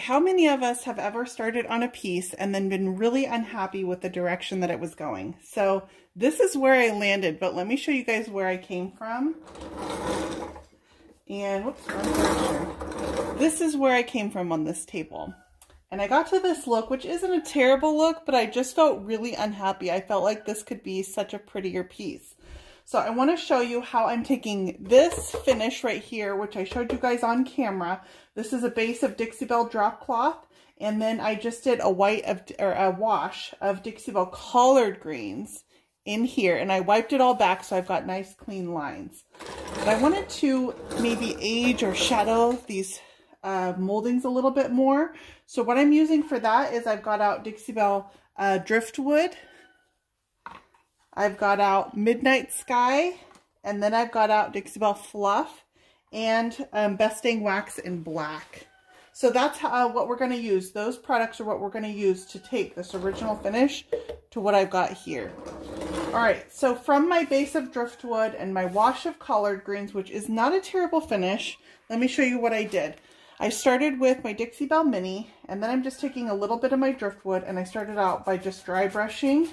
how many of us have ever started on a piece and then been really unhappy with the direction that it was going? So this is where I landed, but let me show you guys where I came from. And whoops, wrong direction. This is where I came from on this table. And I got to this look, which isn't a terrible look, but I just felt really unhappy. I felt like this could be such a prettier piece. So I want to show you how I'm taking this finish right here, which I showed you guys on camera. This is a base of Dixie Belle drop cloth, and then I just did a wash of Dixie Belle collard greens in here, and I wiped it all back so I've got nice clean lines. But I wanted to maybe age or shadow these moldings a little bit more. So what I'm using for that is I've got out Dixie Belle Driftwood. I've got out Midnight Sky, and then I've got out Dixie Belle Fluff and Gilding Wax in black. So that's what we're going to use. Those products are what we're going to use to take this original finish to what I've got here. All right, so from my base of Driftwood and my wash of collard greens, which is not a terrible finish, let me show you what I did. I started with my Dixie Belle Mini, and then I'm just taking a little bit of my Driftwood, and I started out by just dry brushing.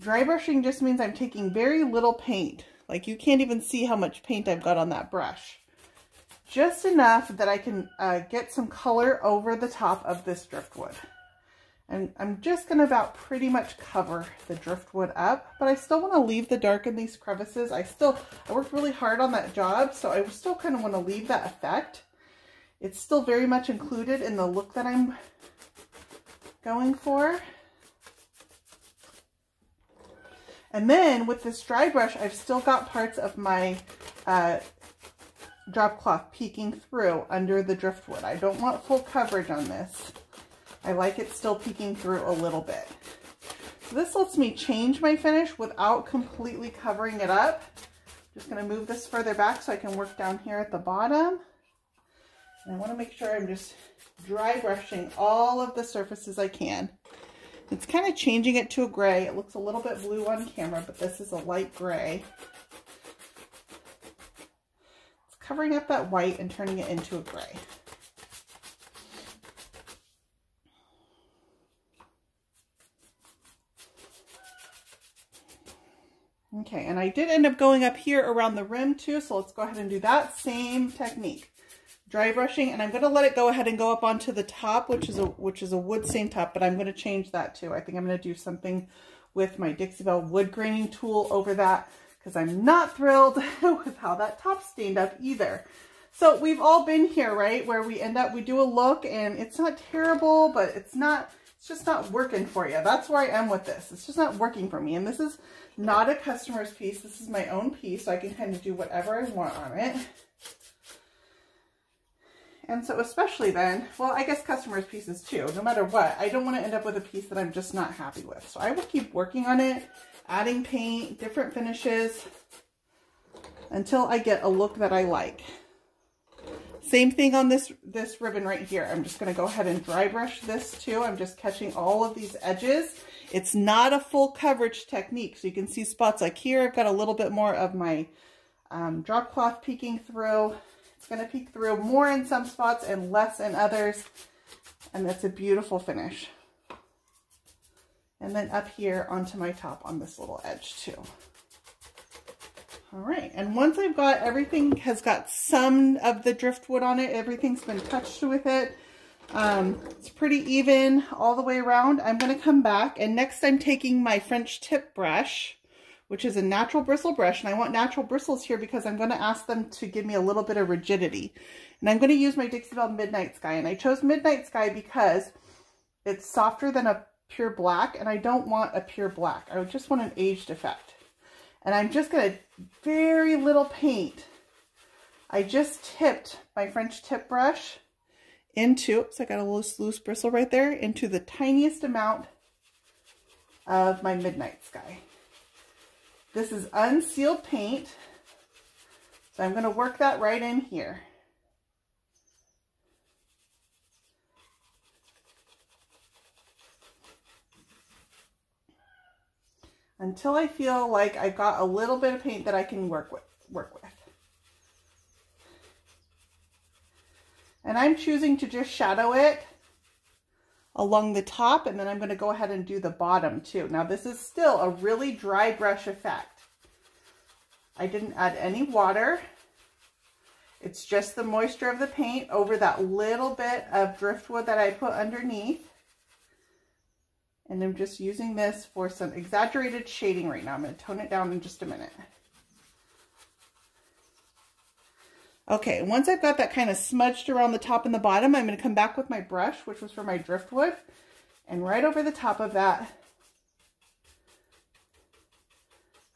Dry brushing just means I'm taking very little paint. Like, you can't even see how much paint I've got on that brush. Just enough that I can get some color over the top of this Driftwood. And I'm just going to about pretty much cover the Driftwood up, but I still want to leave the dark in these crevices. I worked really hard on that job, so I still kind of want to leave that effect. It's still very much included in the look that I'm going for. And then with this dry brush, I've still got parts of my drop cloth peeking through under the Driftwood. I don't want full coverage on this. I like it still peeking through a little bit. So this lets me change my finish without completely covering it up. Just going to move this further back so I can work down here at the bottom. And I want to make sure I'm just dry brushing all of the surfaces I can. It's kind of changing it to a gray. It looks a little bit blue on camera, but this is a light gray. It's covering up that white and turning it into a gray. Okay, and I did end up going up here around the rim too, so let's go ahead and do that same technique. Dry brushing, and I'm going to let it go ahead and go up onto the top, which is a wood stain top, but I'm going to change that too. I think I'm going to do something with my Dixie Belle wood graining tool over that, because I'm not thrilled with how that top stained up either. So we've all been here, right, where we do a look and it's not terrible, but it's just not working for you. That's where I am with this. It's just not working for me. And this is not a customer's piece. This is my own piece, so I can kind of do whatever I want on it. And so especially then, well, I guess customers' pieces too, no matter what, I don't want to end up with a piece that I'm just not happy with. So I will keep working on it, adding paint, different finishes, until I get a look that I like. Same thing on this ribbon right here. I'm just going to go ahead and dry brush this too. I'm just catching all of these edges. It's not a full coverage technique, so you can see spots like here. I've got a little bit more of my drop cloth peeking through. It's going to peek through more in some spots and less in others, and that's a beautiful finish. And then up here onto my top on this little edge too. All right, and once I've got everything has got some of the driftwood on it, everything's been touched with it, it's pretty even all the way around, I'm going to come back, and next I'm taking my French tip brush, which is a natural bristle brush, and I want natural bristles here because I'm going to ask them to give me a little bit of rigidity. And I'm going to use my Dixie Belle Midnight Sky, and I chose Midnight Sky because it's softer than a pure black, and I don't want a pure black. I just want an aged effect. And I'm just going to, very little paint. I just tipped my French tip brush into, oops, I got a loose bristle right there, into the tiniest amount of my Midnight Sky. This is unsealed paint, so I'm going to work that right in here. Until I feel like I've got a little bit of paint that I can work with. And I'm choosing to just shadow it along the top, and then I'm going to go ahead and do the bottom too. Now this is still a really dry brush effect. I didn't add any water. It's just the moisture of the paint over that little bit of driftwood that I put underneath. And I'm just using this for some exaggerated shading right now. I'm going to tone it down in just a minute. Okay, once I've got that kind of smudged around the top and the bottom, I'm going to come back with my brush, which was for my driftwood, and right over the top of that,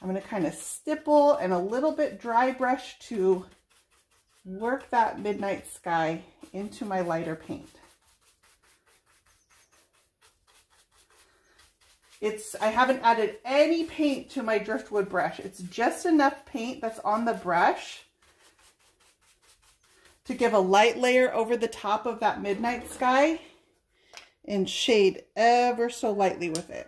I'm going to kind of stipple and a little bit dry brush to work that midnight sky into my lighter paint. I haven't added any paint to my driftwood brush. It's just enough paint that's on the brush to give a light layer over the top of that midnight sky and shade ever so lightly with it.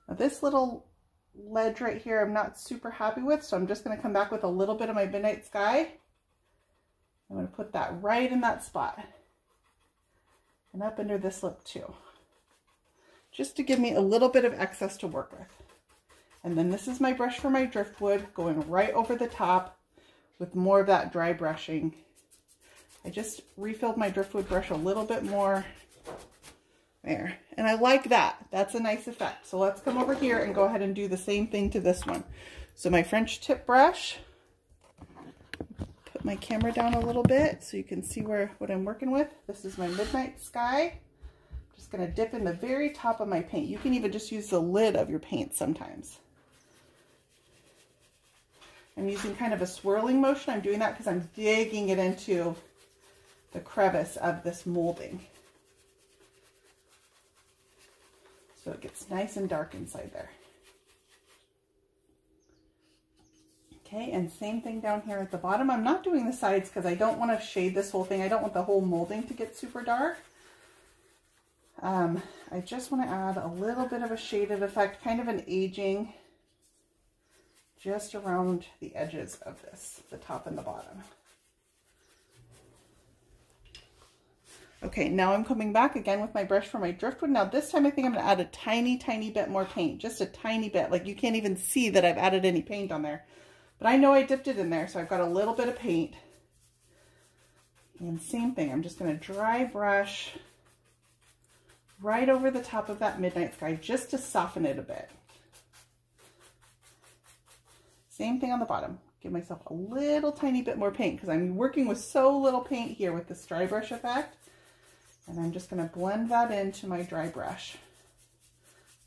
Now this little ledge right here I'm not super happy with, so I'm just going to come back with a little bit of my midnight sky. I'm going to put that right in that spot and up under this lip too, just to give me a little bit of excess to work with. And then this is my brush for my driftwood, going right over the top with more of that dry brushing. I just refilled my driftwood brush a little bit more there. And I like that. That's a nice effect. So let's come over here and go ahead and do the same thing to this one. So my French tip brush, put my camera down a little bit so you can see what I'm working with. This is my midnight sky. Just going to dip in the very top of my paint. You can even just use the lid of your paint sometimes. I'm using kind of a swirling motion. I'm doing that because I'm digging it into the crevice of this molding, so it gets nice and dark inside there. Okay, and same thing down here at the bottom. I'm not doing the sides because I don't want to shade this whole thing. I don't want the whole molding to get super dark. I just want to add a little bit of a shaded effect, kind of an aging, just around the edges of this, the top and the bottom. Okay, now I'm coming back again with my brush for my driftwood. Now this time I think I'm going to add a tiny, tiny bit more paint, just a tiny bit. Like you can't even see that I've added any paint on there. But I know I dipped it in there, so I've got a little bit of paint. And same thing, I'm just going to dry brush right over the top of that midnight sky just to soften it a bit. Same thing on the bottom. Give myself a little tiny bit more paint because I'm working with so little paint here with this dry brush effect. And I'm just going to blend that into my dry brush.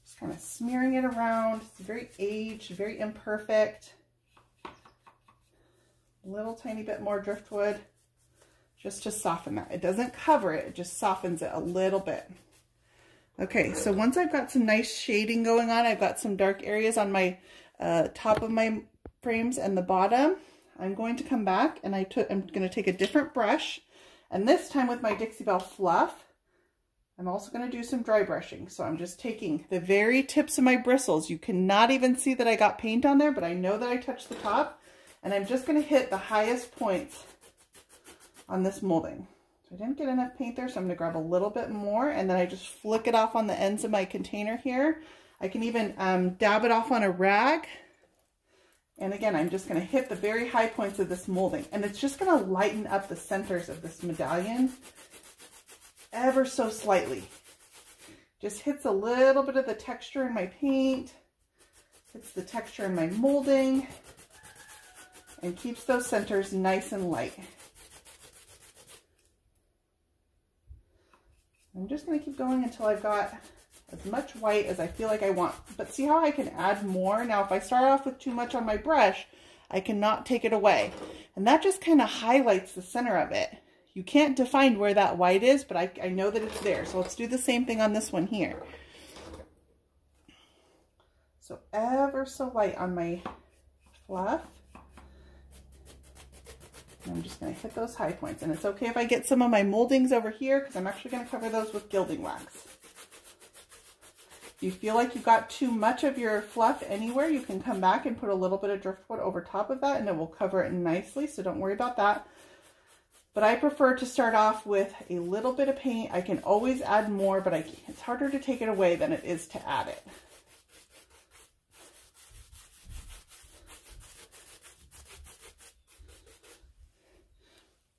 Just kind of smearing it around. It's very aged, very imperfect. A little tiny bit more driftwood just to soften that. It doesn't cover it, it just softens it a little bit. Okay, so once I've got some nice shading going on, I've got some dark areas on my top of my frames and the bottom, I'm going to come back and I'm going to take a different brush. And this time with my Dixie Belle Fluff, I'm also going to do some dry brushing. So I'm just taking the very tips of my bristles. You cannot even see that I got paint on there, but I know that I touched the top. And I'm just going to hit the highest points on this molding. So I didn't get enough paint there, so I'm going to grab a little bit more. And then I just flick it off on the ends of my container here. I can even dab it off on a rag. And again, I'm just going to hit the very high points of this molding. And it's just going to lighten up the centers of this medallion ever so slightly. Just hits a little bit of the texture in my paint, hits the texture in my molding, and keeps those centers nice and light. I'm just going to keep going until I've got as much white as I feel like I want. But see how I can add more? Now, if I start off with too much on my brush, I cannot take it away. And that just kind of highlights the center of it. You can't define where that white is, but I know that it's there. So let's do the same thing on this one here. So ever so light on my fluff. And I'm just going to hit those high points. And it's okay if I get some of my moldings over here because I'm actually going to cover those with Gilding Wax. If you feel like you've got too much of your fluff anywhere, you can come back and put a little bit of driftwood over top of that and it will cover it nicely. So don't worry about that. But I prefer to start off with a little bit of paint. I can always add more, but it's harder to take it away than it is to add it.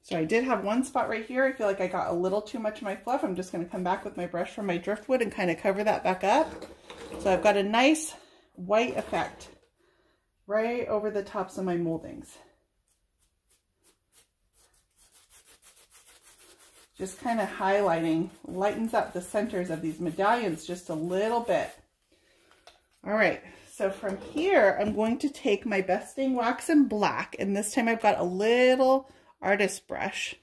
So I did have one spot right here. I feel like I got a little too much of my fluff. I'm just going to come back with my brush from my driftwood and kind of cover that back up. So I've got a nice white effect right over the tops of my moldings. Just kind of highlighting, lightens up the centers of these medallions just a little bit. All right, so from here, I'm going to take my Gilding Wax in black, and this time I've got a little artist brush.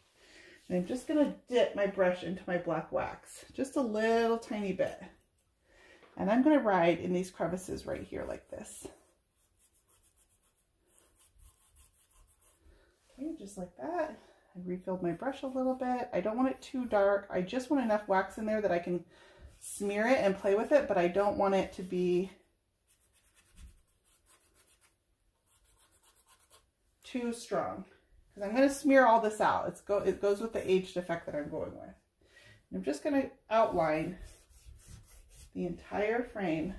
And I'm just going to dip my brush into my black wax, just a little tiny bit. And I'm going to ride in these crevices right here like this. Okay, just like that. I refilled my brush a little bit. I don't want it too dark. I just want enough wax in there that I can smear it and play with it, but I don't want it to be too strong. Because I'm going to smear all this out. It goes with the aged effect that I'm going with. And I'm just going to outline the entire frame.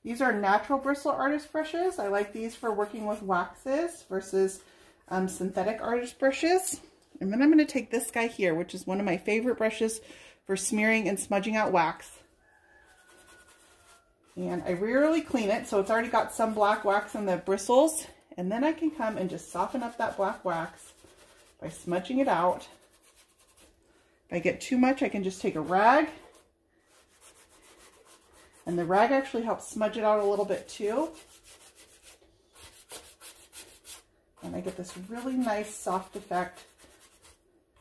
These are natural bristle artist brushes. I like these for working with waxes versus synthetic artist brushes. And then I'm going to take this guy here, which is one of my favorite brushes for smearing and smudging out wax. And I rarely clean it, so it's already got some black wax in the bristles. And then I can come and just soften up that black wax by smudging it out. If I get too much, I can just take a rag. And the rag actually helps smudge it out a little bit too. And I get this really nice soft effect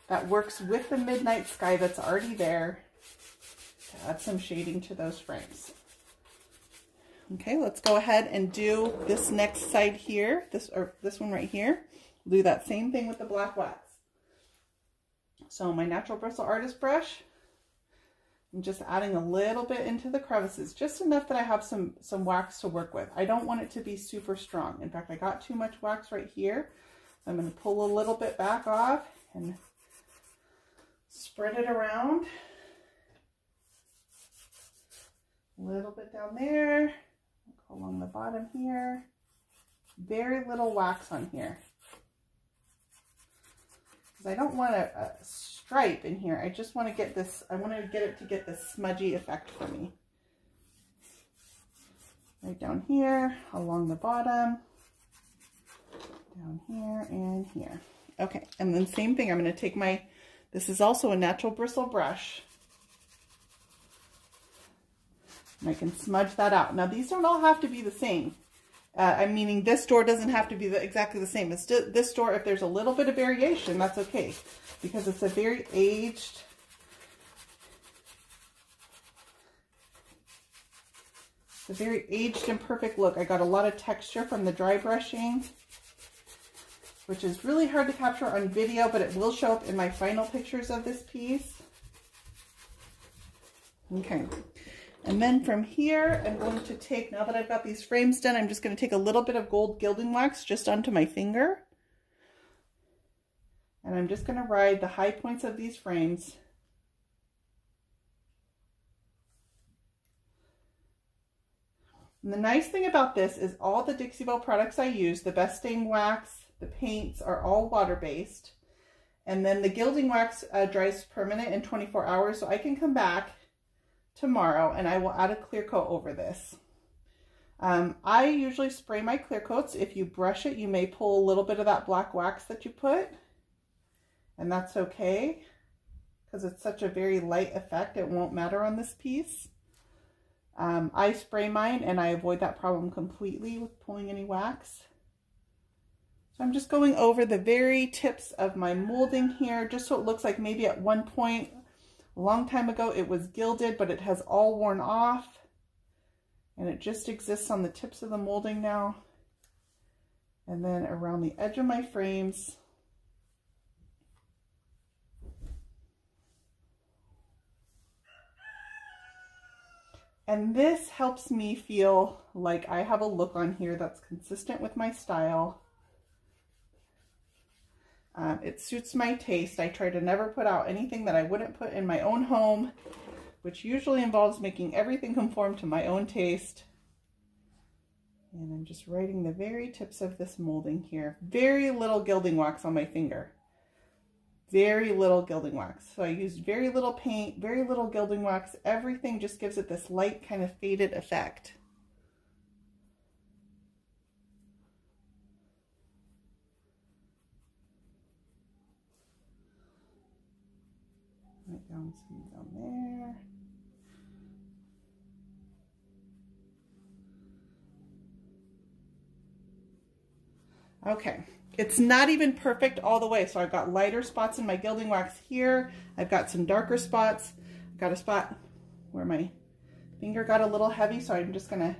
that works with the midnight sky that's already there to add some shading to those frames. Okay, let's go ahead and do this next side here, this one right here. We'll do that same thing with the black wax. So my natural bristle artist brush, I'm just adding a little bit into the crevices, just enough that I have some wax to work with. I don't want it to be super strong. In fact, I got too much wax right here. I'm going to pull a little bit back off and spread it around. A little bit down there. Go along the bottom here. Very little wax on here. Because I don't want a stripe in here. I just want to get this, I want to get it to get this smudgy effect for me. Right down here, along the bottom, down here and here. Okay, and then same thing, I'm going to take my, this is also a natural bristle brush. And I can smudge that out. Now these don't all have to be the same. I'm meaning this door doesn't have to be exactly the same. It's this door, if there's a little bit of variation, that's okay. Because it's a very aged, and perfect look. I got a lot of texture from the dry brushing, which is really hard to capture on video, but it will show up in my final pictures of this piece. Okay. And then from here, I'm going to take, now that I've got these frames done, I'm just going to take a little bit of gold gilding wax just onto my finger. And I'm just going to ride the high points of these frames. And the nice thing about this is all the Dixie Belle products I use, the Gilding Wax, the paints are all water-based. And then the Gilding Wax dries permanent in 24 hours, so I can come back tomorrow and I will add a clear coat over this. I usually spray my clear coats. If you brush it, you may pull a little bit of that black wax that you put, and that's okay because it's such a very light effect. It won't matter on this piece. I spray mine and I avoid that problem completely with pulling any wax. So I'm just going over the very tips of my molding here just so it looks like maybe at one point a long time ago it was gilded, but it has all worn off and it just exists on the tips of the molding now. And then around the edge of my frames. And this helps me feel like I have a look on here that's consistent with my style. It suits my taste. I try to never put out anything that I wouldn't put in my own home, which usually involves making everything conform to my own taste. And I'm just writing the very tips of this molding here. Very little gilding wax on my finger. Very little gilding wax. So I used very little paint, very little gilding wax. Everything just gives it this light kind of faded effect. Right down, some down there. Okay, it's not even perfect all the way. So I've got lighter spots in my gilding wax here. I've got some darker spots. I've got a spot where my finger got a little heavy, so I'm just gonna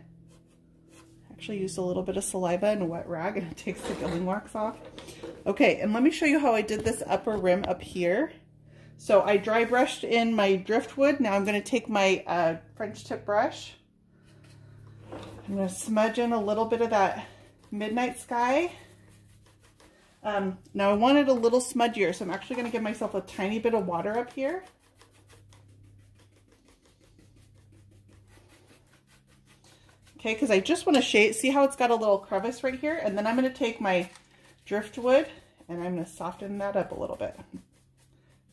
actually use a little bit of saliva and a wet rag, and it takes the gilding wax off. Okay, and let me show you how I did this upper rim up here. So I dry brushed in my driftwood. Now I'm gonna take my French tip brush. I'm gonna smudge in a little bit of that midnight sky. Now I want it a little smudgier, so I'm actually going to give myself a tiny bit of water up here. Okay, because I just want to shade, see how it's got a little crevice right here? And then I'm going to take my driftwood and I'm going to soften that up a little bit.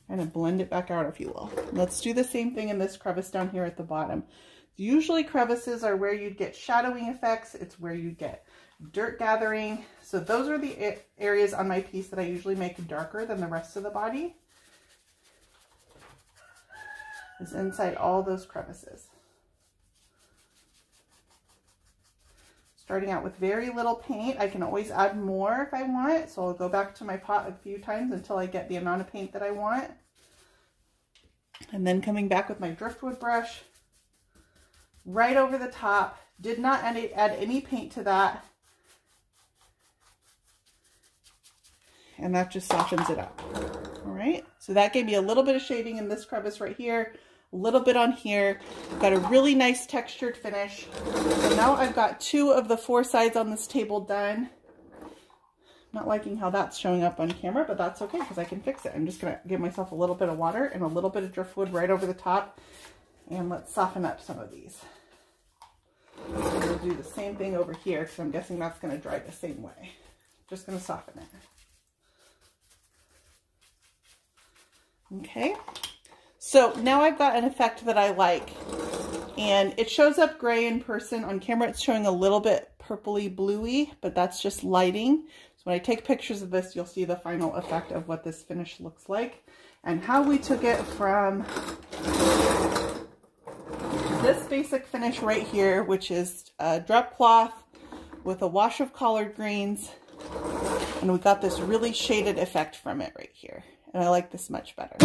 Kind of blend it back out, if you will. Let's do the same thing in this crevice down here at the bottom. Usually crevices are where you'd get shadowing effects. It's where you get dirt gathering. So those are the areas on my piece that I usually make darker than the rest of the body. Is inside all those crevices. Starting out with very little paint. I can always add more if I want. So I'll go back to my pot a few times until I get the amount of paint that I want. And then coming back with my driftwood brush right over the top. Did not add any paint to that. And that just softens it up. All right, so that gave me a little bit of shading in this crevice right here, a little bit on here. Got a really nice textured finish. So now I've got 2 of the 4 sides on this table done. Not liking how that's showing up on camera, but that's okay because I can fix it. I'm just gonna give myself a little bit of water and a little bit of driftwood right over the top. And let's soften up some of these. We'll do the same thing over here because I'm guessing that's gonna dry the same way. Just gonna soften it. Okay, so now I've got an effect that I like, and it shows up gray in person. On camera it's showing a little bit purpley bluey, but that's just lighting. So when I take pictures of this, you'll see the final effect of what this finish looks like and how we took it from this basic finish right here, which is a drop cloth with a wash of collard greens, and we got this really shaded effect from it right here. And I like this much better.